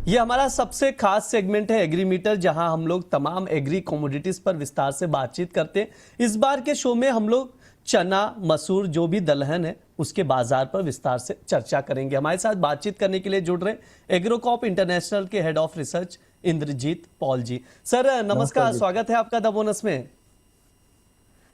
ये हमारा सबसे खास सेगमेंट है एग्रीमीटर, जहां हम लोग तमाम एग्री कमोडिटीज पर विस्तार से बातचीत करते हैं। इस बार के शो में हम लोग चना, मसूर, जो भी दलहन है उसके बाजार पर विस्तार से चर्चा करेंगे। हमारे साथ बातचीत करने के लिए जुड़ रहे एग्रोकॉप इंटरनेशनल के head of research Indrajit Paul ji. Sir नमस्कार, स्वागत है आपका द बोनस में।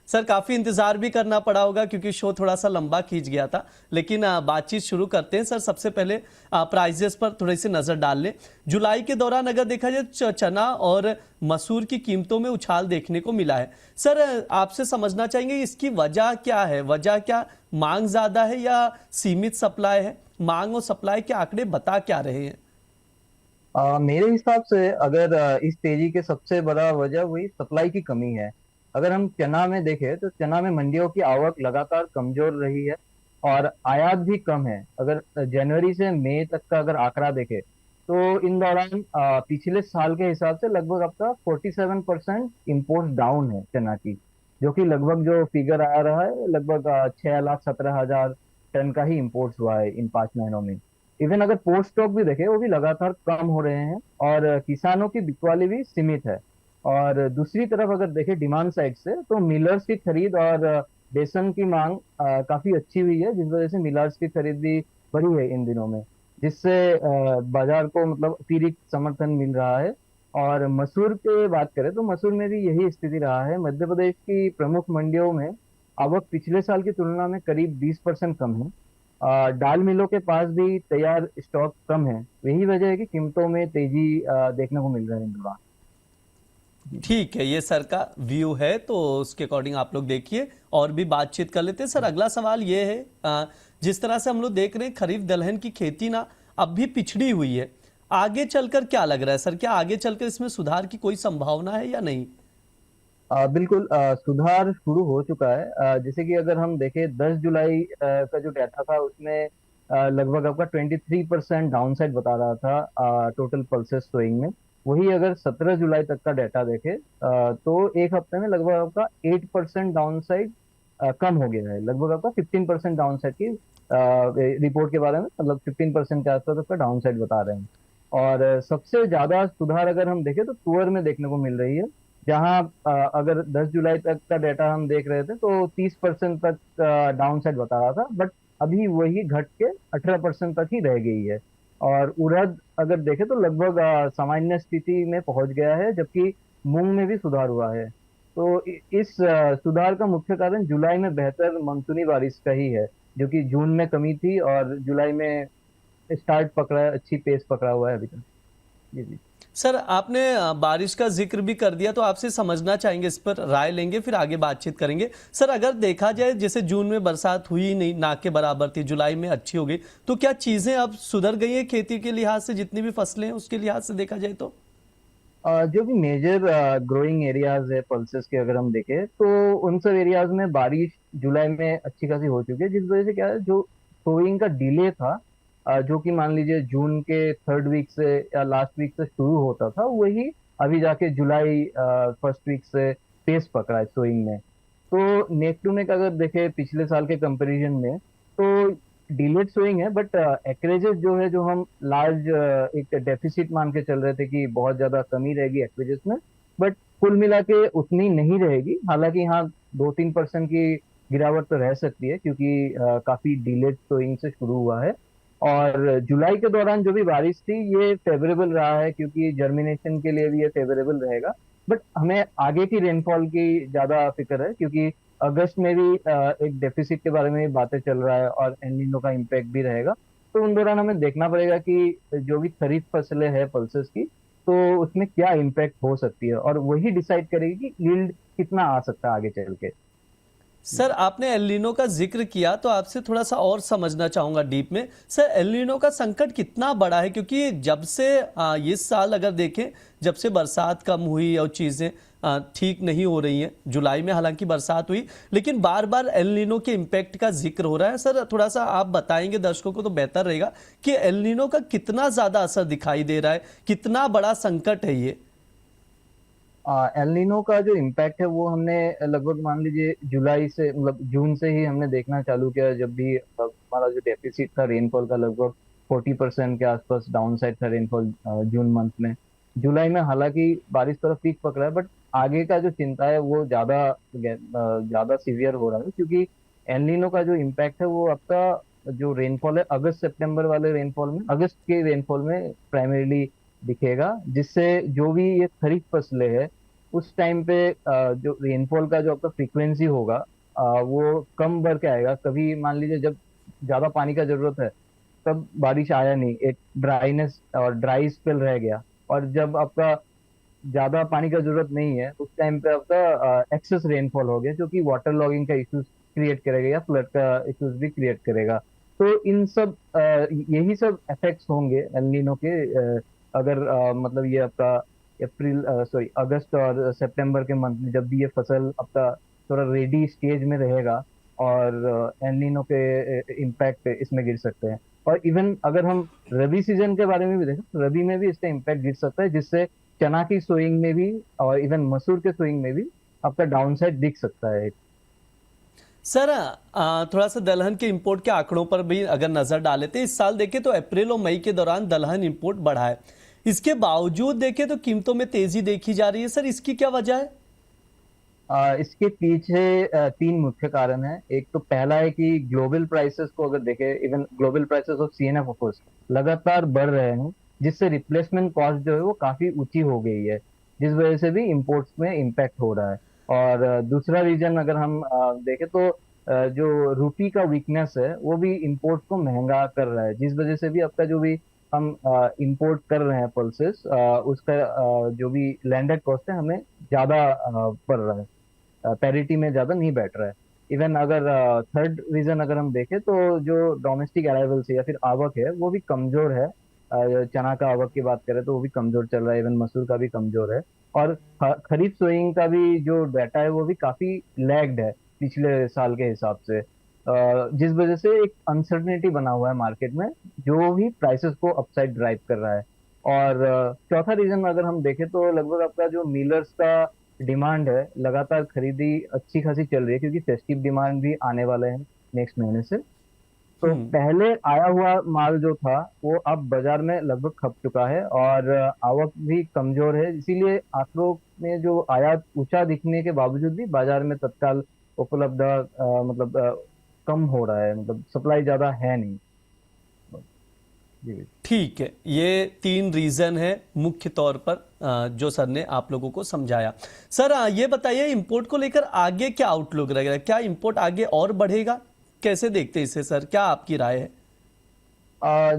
सर काफ़ी इंतज़ार भी करना पड़ा होगा क्योंकि शो थोड़ा सा लंबा खींच गया था, लेकिन बातचीत शुरू करते हैं। सर सबसे पहले प्राइजेस पर थोड़ी सी नज़र डाल लें। जुलाई के दौरान अगर देखा जाए चना और मसूर की कीमतों में उछाल देखने को मिला है। सर आपसे समझना चाहेंगे इसकी वजह क्या है? वजह क्या मांग ज़्यादा है या सीमित सप्लाई है? मांग और सप्लाई के आंकड़े बता क्या रहे हैं? मेरे हिसाब से अगर इस तेजी के सबसे बड़ा वजह वही सप्लाई की कमी है। अगर हम चना में देखें तो चना में मंडियों की आवक लगातार कमजोर रही है और आयात भी कम है। अगर जनवरी से मई तक का अगर आंकड़ा देखें तो इन दौरान पिछले साल के हिसाब से लगभग आपका 47% इम्पोर्ट डाउन है चना की, जो कि लगभग जो फिगर आ रहा है लगभग 6,17,000 टन का ही इम्पोर्ट हुआ है इन 5 महीनों में। इवन अगर पोस्ट स्टॉक भी देखें वो भी लगातार कम हो रहे हैं और किसानों की बिकवाली भी सीमित है। और दूसरी तरफ अगर देखें डिमांड साइड से तो मिलर्स की खरीद और बेसन की मांग काफी अच्छी हुई है, जिस वजह से मिलर्स की खरीद भी बढ़ी है इन दिनों में, जिससे बाजार को मतलब अतिरिक्त समर्थन मिल रहा है। और मसूर की बात करें तो मसूर में भी यही स्थिति रहा है। मध्य प्रदेश की प्रमुख मंडियों में आवक पिछले साल की तुलना में करीब 20% कम है। दाल मिलों के पास भी तैयार स्टॉक कम है। यही वजह है कि कीमतों में तेजी देखने को मिल रहा है इन दौरान। ठीक है, ये सर का व्यू है, तो उसके अकॉर्डिंग आप लोग देखिए और भी बातचीत कर लेते हैं। सर अगला सवाल ये है, जिस तरह से हम लोग देख रहे हैं खरीफ दलहन की खेती ना अब भी पिछड़ी हुई है, आगे चलकर क्या लग रहा है सर? क्या आगे चलकर इसमें सुधार की कोई संभावना है या नहीं? बिल्कुल सुधार शुरू हो चुका है। जैसे कि अगर हम देखें 10 जुलाई का जो डाटा था उसमें लगभग आपका 23% डाउन साइड बता रहा था टोटल पल्सेस सोइंग में। वही अगर 17 जुलाई तक का डाटा देखें तो एक हफ्ते में लगभग आपका 8% डाउन साइड कम हो गया है। लगभग आपका 15% डाउन साइड की रिपोर्ट के बारे में, मतलब 15% के आसपास आपका डाउन साइड बता रहे हैं। और सबसे ज्यादा सुधार अगर हम देखें तो तुअर में देखने को मिल रही है, जहां अगर 10 जुलाई तक का डाटा हम देख रहे थे तो 30% तक डाउन साइड बता रहा था, बट अभी वही घट के 18% तक ही रह गई है। और उड़द अगर देखें तो लगभग सामान्य स्थिति में पहुंच गया है, जबकि मूंग में भी सुधार हुआ है। तो इस सुधार का मुख्य कारण जुलाई में बेहतर मानसूनी बारिश का ही है, जो कि जून में कमी थी और जुलाई में स्टार्ट पकड़ा है, अच्छी पेस पकड़ा हुआ है अभी तक। जी जी। सर आपने बारिश का जिक्र भी कर दिया, तो आपसे समझना चाहेंगे, इस पर राय लेंगे फिर आगे बातचीत करेंगे। सर अगर देखा जाए जैसे जून में बरसात हुई नहीं, ना के बराबर थी, जुलाई में अच्छी हो गई, तो क्या चीजें अब सुधर गई हैं खेती के लिहाज से? जितनी भी फसलें हैं उसके लिहाज से देखा जाए तो जो भी मेजर ग्रोइंग एरियाज है पल्सेस के अगर हम देखें तो उन सब एरियाज में बारिश जुलाई में अच्छी खासी हो चुकी है, जिस वजह से क्या है जो सोइंग का डिले था जो कि मान लीजिए जून के थर्ड वीक से या लास्ट वीक से शुरू होता था, वही अभी जाके जुलाई फर्स्ट वीक से पेस पकड़ा है सोइंग में। तो नेक टू नेक अगर देखें पिछले साल के कंपैरिजन में तो डिलेड सोइंग है, बट एक्रेजेस जो है, जो हम लार्ज एक डेफिसिट मान के चल रहे थे कि बहुत ज्यादा कमी रहेगी एक्रेजेस में, बट कुल मिला के उतनी नहीं रहेगी। हालांकि हाँ 2-3% की गिरावट तो रह सकती है, क्योंकि काफी डिलेड सोइंग से शुरू हुआ है। और जुलाई के दौरान जो भी बारिश थी ये फेवरेबल रहा है, क्योंकि जर्मिनेशन के लिए भी ये फेवरेबल रहेगा। बट हमें आगे की रेनफॉल की ज्यादा फिक्र है, क्योंकि अगस्त में भी एक डेफिसिट के बारे में भी बातें चल रहा है और एल नीनो का इम्पैक्ट भी रहेगा। तो उन दौरान हमें देखना पड़ेगा कि जो भी खरीफ फसलें हैं पल्सेस की, तो उसमें क्या इम्पैक्ट हो सकती है, और वही डिसाइड करेगी कि यील्ड कितना आ सकता है आगे चल के। सर आपने एल नीनो का जिक्र किया, तो आपसे थोड़ा सा और समझना चाहूंगा डीप में। सर एल नीनो का संकट कितना बड़ा है? क्योंकि जब से इस साल अगर देखें, जब से बरसात कम हुई और चीज़ें ठीक नहीं हो रही हैं, जुलाई में हालांकि बरसात हुई, लेकिन बार बार एल नीनो के इम्पैक्ट का जिक्र हो रहा है। सर थोड़ा सा आप बताएंगे दर्शकों को तो बेहतर रहेगा कि एल नीनो का कितना ज़्यादा असर दिखाई दे रहा है, कितना बड़ा संकट है ये? एल नीनो का जो इम्पैक्ट है वो हमने लगभग मान लीजिए जुलाई से, मतलब जून से ही हमने देखना चालू किया, जब भी हमारा जो डेफिसिट था रेनफॉल का लगभग 40% के आसपास डाउन साइड था रेनफॉल जून मंथ में। जुलाई में हालांकि बारिश थोड़ा पीक पकड़ा है, बट आगे का जो चिंता है वो ज्यादा सीवियर हो रहा है, क्योंकि एलनीनो का जो इम्पैक्ट है वो आपका जो रेनफॉल है अगस्त सितंबर वाले रेनफॉल में, अगस्त के रेनफॉल में प्राइमरीली दिखेगा, जिससे जो भी ये खरीफ फसलें है उस टाइम पे जो रेनफॉल का जो आपका फ्रीक्वेंसी होगा वो कम बढ़ के आएगा। कभी मान लीजिए जब ज्यादा पानी का जरूरत है तब बारिश आया नहीं, एक ड्राइनेस और ड्राई स्पेल रह गया। और जब आपका ज्यादा पानी का जरूरत नहीं है उस टाइम पे आपका एक्सेस रेनफॉल हो गया, जो कि वाटर लॉगिंग का इश्यूज क्रिएट करेगा या फ्लड का इश्यूज भी क्रिएट करेगा। तो इन सब यही सब इफेक्ट्स होंगे एल नीनो के, अगर मतलब ये आपका अप्रैल सॉरी अगस्त और सितंबर के मंथ में जब भी ये फसल आपका थोड़ा रेडी स्टेज में रहेगा, और एल नीनो के इम्पैक्ट इसमें गिर सकते हैं। और इवन अगर हम रबी सीजन के बारे में भी देखें तो रबी में भी इसका इम्पैक्ट गिर सकता है, जिससे चना की सोइंग में भी और इवन मसूर के सोइंग में भी आपका डाउन साइड दिख सकता है। सर थोड़ा सा दलहन के इंपोर्ट के आंकड़ों पर भी अगर नजर डालें तो इस साल देखें तो अप्रैल और मई के दौरान दलहन इंपोर्ट बढ़ा है, इसके बावजूद देखें तो कीमतों में तेजी देखी जा रही है। सर इसकी क्या वजह है? इसके पीछे तीन मुख्य कारण हैं। एक तो पहला है कि ग्लोबल प्राइसेस को अगर देखें, even global prices of CNF of course लगातार बढ़ रहे हैं, जिससे रिप्लेसमेंट कॉस्ट जो है वो काफी ऊंची हो गई है, जिस वजह से भी इंपोर्ट्स में इम्पैक्ट हो रहा है। और दूसरा रीजन अगर हम देखें तो जो रूपी का वीकनेस है वो भी इंपोर्ट को महंगा कर रहा है, जिस वजह से भी आपका जो भी हम इंपोर्ट कर रहे हैं पल्सेस उसका जो भी लैंडेड कॉस्ट है हमें ज्यादा पड़ रहा है, पैरिटी में ज्यादा नहीं बैठ रहा है। इवन अगर थर्ड रीजन अगर हम देखें तो जो डोमेस्टिक अराइवल्स है या फिर आवक है वो भी कमजोर है। चना का आवक की बात करें तो वो भी कमजोर चल रहा है, इवन मसूर का भी कमजोर है। और खरीफ सोइंग का भी जो डाटा है वो भी काफी लैग्ड है पिछले साल के हिसाब से, जिस वजह से एक अनसर्टेनिटी बना हुआ है मार्केट में, जो भी प्राइसेस को अपसाइड ड्राइव कर रहा है। और चौथा रीजन अगर हम देखें तो लगभग आपका जो मिलर्स का डिमांड है, लगातार खरीदी अच्छी खासी चल रही है, क्योंकि फेस्टिव डिमांड भी आने वाले हैं नेक्स्ट महीने से। तो पहले आया हुआ माल जो था वो अब बाजार में लगभग खप चुका है, और आवक भी कमजोर है, इसीलिए आंकड़ों में जो आयात ऊंचा दिखने के बावजूद भी बाजार में तत्काल उपलब्धता मतलब कम हो रहा है, मतलब सप्लाई ज्यादा है नहीं। जी। ठीक है, ये तीन रीजन है मुख्य तौर पर जो सर ने आप लोगों को समझाया। सर ये बताइए इंपोर्ट को लेकर आगे क्या आउटलुक रहेगा, क्या इंपोर्ट आगे और बढ़ेगा, कैसे देखते हैं इसे सर, क्या आपकी राय है?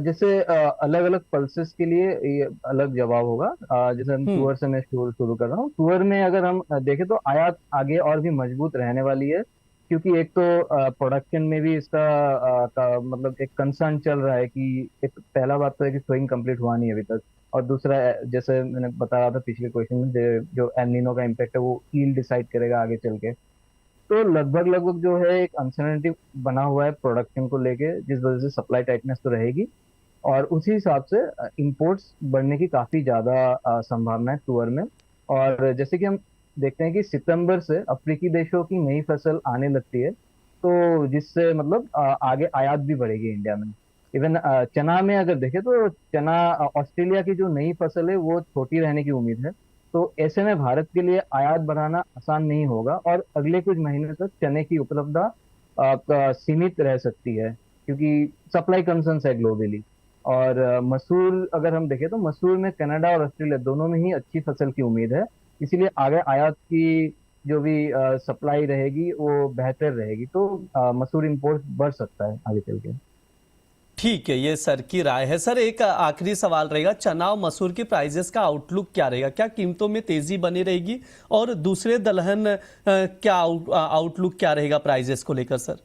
जैसे अलग अलग पल्सेस के लिए ये अलग जवाब होगा। जैसे हम तुअर से मैं शुरू शुरू कर रहा हूँ। तुअर में अगर हम देखें तो आयात आगे और भी मजबूत रहने वाली है, क्योंकि एक तो प्रोडक्शन में भी इसका मतलब एक कंसर्न चल रहा है कि एक पहला बात तो है कि सोइंग कंप्लीट हुआ नहीं है अभी तक, और दूसरा जैसे मैंने बता रहा था पिछले क्वेश्चन में, जो एल नीनो का इम्पैक्ट है वो ईल्ड डिसाइड करेगा आगे चल के। तो लगभग लगभग जो है एक अनसर्टेनिटी बना हुआ है प्रोडक्शन को लेके, जिस वजह से सप्लाई टाइटनेस तो रहेगी, और उसी हिसाब से इंपोर्ट्स बढ़ने की काफी ज्यादा संभावना है तुअर में। और जैसे कि हम देखते हैं कि सितंबर से अफ्रीकी देशों की नई फसल आने लगती है, तो जिससे मतलब आगे आयात भी बढ़ेगी इंडिया में। इवन चना में अगर देखें तो चना ऑस्ट्रेलिया की जो नई फसल है वो छोटी रहने की उम्मीद है, तो ऐसे में भारत के लिए आयात बढ़ाना आसान नहीं होगा, और अगले कुछ महीने तक चने की उपलब्धता सीमित रह सकती है, क्योंकि सप्लाई कंसर्न्स है ग्लोबली। और मसूर अगर हम देखें तो मसूर में कनाडा और ऑस्ट्रेलिया दोनों में ही अच्छी फसल की उम्मीद है, इसीलिए आगे आयात की जो भी सप्लाई रहेगी वो बेहतर रहेगी, तो मसूर इंपोर्ट बढ़ सकता है आगे चल के। ठीक है, ये सर की राय है। सर एक आखिरी सवाल रहेगा, चना और मसूर की प्राइजेस का आउटलुक क्या रहेगा, क्या कीमतों में तेजी बनी रहेगी, और दूसरे दलहन क्या आउटलुक क्या रहेगा प्राइजेस को लेकर सर?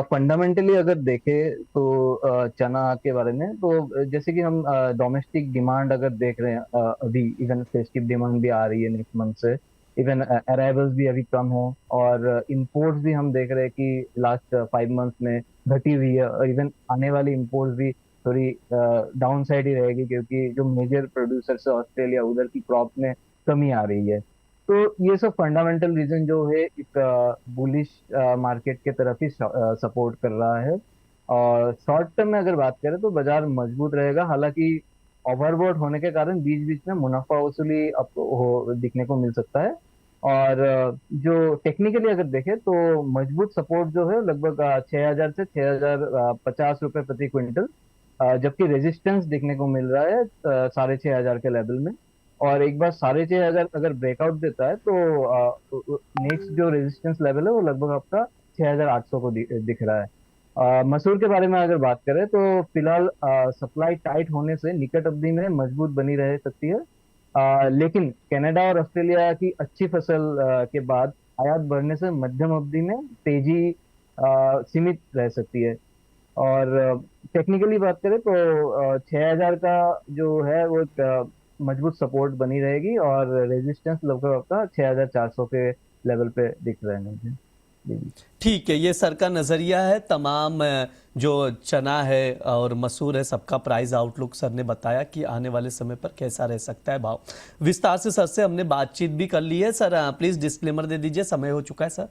फंडामेंटली अगर देखें तो चना के बारे में तो जैसे कि हम डोमेस्टिक डिमांड अगर देख रहे हैं, अभी इवन फेस्टिव डिमांड भी आ रही है नेक्स्ट मंथ से, इवन अराइवल्स भी अभी कम है, और इंपोर्ट्स भी हम देख रहे हैं कि लास्ट 5 मंथ्स में घटी हुई है, और इवन आने वाली इंपोर्ट्स भी थोड़ी डाउन साइड ही रहेगी, क्योंकि जो मेजर प्रोड्यूसर्स है ऑस्ट्रेलिया, उधर की क्रॉप में कमी आ रही है। तो ये सब फंडामेंटल रीजन जो है एक बुलिश मार्केट के तरफ ही सपोर्ट कर रहा है। और शॉर्ट टर्म में अगर बात करें तो बाजार मजबूत रहेगा, हालांकि ओवरबॉट होने के कारण बीच बीच में मुनाफा वसूली आपको दिखने को मिल सकता है। और जो टेक्निकली अगर देखें तो मजबूत सपोर्ट जो है लगभग 6,000 से 6,050 रुपए प्रति क्विंटल, जबकि रेजिस्टेंस देखने को मिल रहा है 6,500 के लेवल में। और एक बार 6,500 अगर ब्रेकआउट देता है तो नेक्स्ट जो रेजिस्टेंस लेवल है वो लगभग आपका 6,800 को दिख रहा है। मसूर के बारे में अगर बात करें तो फिलहाल सप्लाई टाइट होने से निकट अवधि में मजबूत बनी रह सकती है, लेकिन कनाडा और ऑस्ट्रेलिया की अच्छी फसल के बाद आयात बढ़ने से मध्यम अवधि में तेजी सीमित रह सकती है। और टेक्निकली बात करें तो 6,000 का जो है वो एक मजबूत सपोर्ट बनी रहेगी, और रेजिस्टेंस लगभग आपका 6,400 के लेवल पे दिख रहे हैं मुझे। जी। ठीक है, ये सर का नज़रिया है। तमाम जो चना है और मसूर है सबका प्राइस आउटलुक सर ने बताया कि आने वाले समय पर कैसा रह सकता है भाव। विस्तार से सर से हमने बातचीत भी कर ली है। सर प्लीज़ डिस्क्लेमर दे दीजिए, समय हो चुका है सर।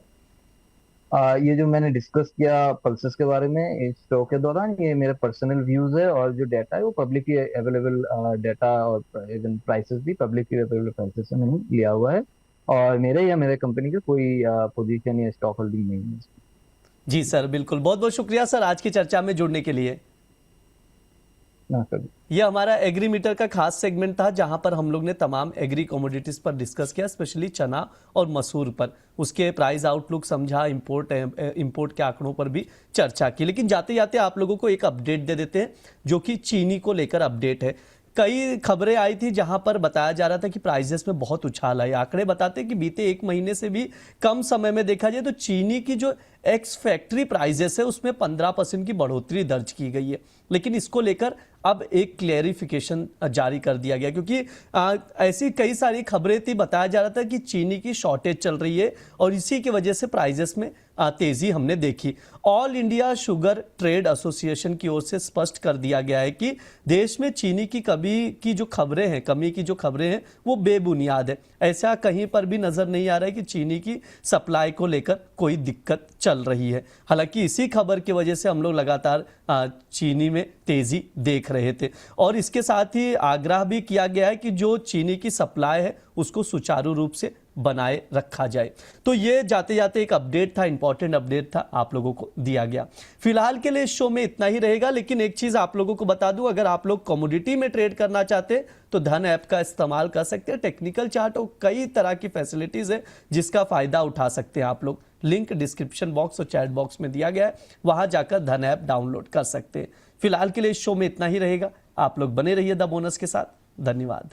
ये जो मैंने डिस्कस किया पल्सेस के बारे में इस शो के दौरान, ये मेरे पर्सनल व्यूज है, और जो डाटा है वो पब्लिकली अवेलेबल डाटा और इवन प्राइसेस भी पब्लिकली अवेलेबल प्राइसेस से मैंने लिया हुआ है, और मेरे या मेरे कंपनी के कोई पोजीशन या स्टॉक होल्डिंग नहीं है। जी सर, बिल्कुल। बहुत बहुत शुक्रिया सर आज की चर्चा में जुड़ने के लिए। ना कभी। ये हमारा एग्रीमीटर का खास सेगमेंट था जहां पर हम लोग ने तमाम एग्री कमोडिटीज पर डिस्कस किया, स्पेशली चना और मसूर पर, उसके प्राइस आउटलुक समझा, इंपोर्ट के आंकड़ों पर भी चर्चा की। लेकिन जाते जाते आप लोगों को एक अपडेट दे देते हैं जो कि चीनी को लेकर अपडेट है। कई खबरें आई थी जहां पर बताया जा रहा था कि प्राइजेस में बहुत उछाल आई। आंकड़े बताते हैं कि बीते एक महीने से भी कम समय में देखा जाए तो चीनी की जो एक्स फैक्ट्री प्राइजेस है उसमें 15% की बढ़ोतरी दर्ज की गई है। लेकिन इसको लेकर अब एक क्लेरिफिकेशन जारी कर दिया गया, क्योंकि ऐसी कई सारी खबरें थी, बताया जा रहा था कि चीनी की शॉर्टेज चल रही है और इसी की वजह से प्राइजेस में तेजी हमने देखी। All India sugar trade association की ओर से स्पष्ट कर दिया गया है कि देश में चीनी की कमी की जो खबरें हैं वो बेबुनियाद है। ऐसा कहीं पर भी नजर नहीं आ रहा है कि चीनी की सप्लाई को लेकर कोई दिक्कत चल रही है। हालांकि इसी खबर की वजह से हम लोग लगातार चीनी में तेजी देख रहे थे, और इसके साथ ही आग्रह भी किया गया है कि जो चीनी की सप्लाई है उसको सुचारू रूप से बनाए रखा जाए। तो ये जाते जाते एक अपडेट था, इंपॉर्टेंट अपडेट था, आप लोगों को दिया गया। फिलहाल के लिए इस शो में इतना ही रहेगा, लेकिन एक चीज आप लोगों को बता दूं, अगर आप लोग कमोडिटी में ट्रेड करना चाहते हैं तो धन ऐप का इस्तेमाल कर सकते हैं। टेक्निकल चार्ट और कई तरह की फैसिलिटीज है जिसका फायदा उठा सकते हैं आप लोग। लिंक डिस्क्रिप्शन बॉक्स और चैट बॉक्स में दिया गया है, वहां जाकर धन ऐप डाउनलोड कर सकते हैं। फिलहाल के लिए इस शो में इतना ही रहेगा। आप लोग बने रहिए द बोनस के साथ। धन्यवाद।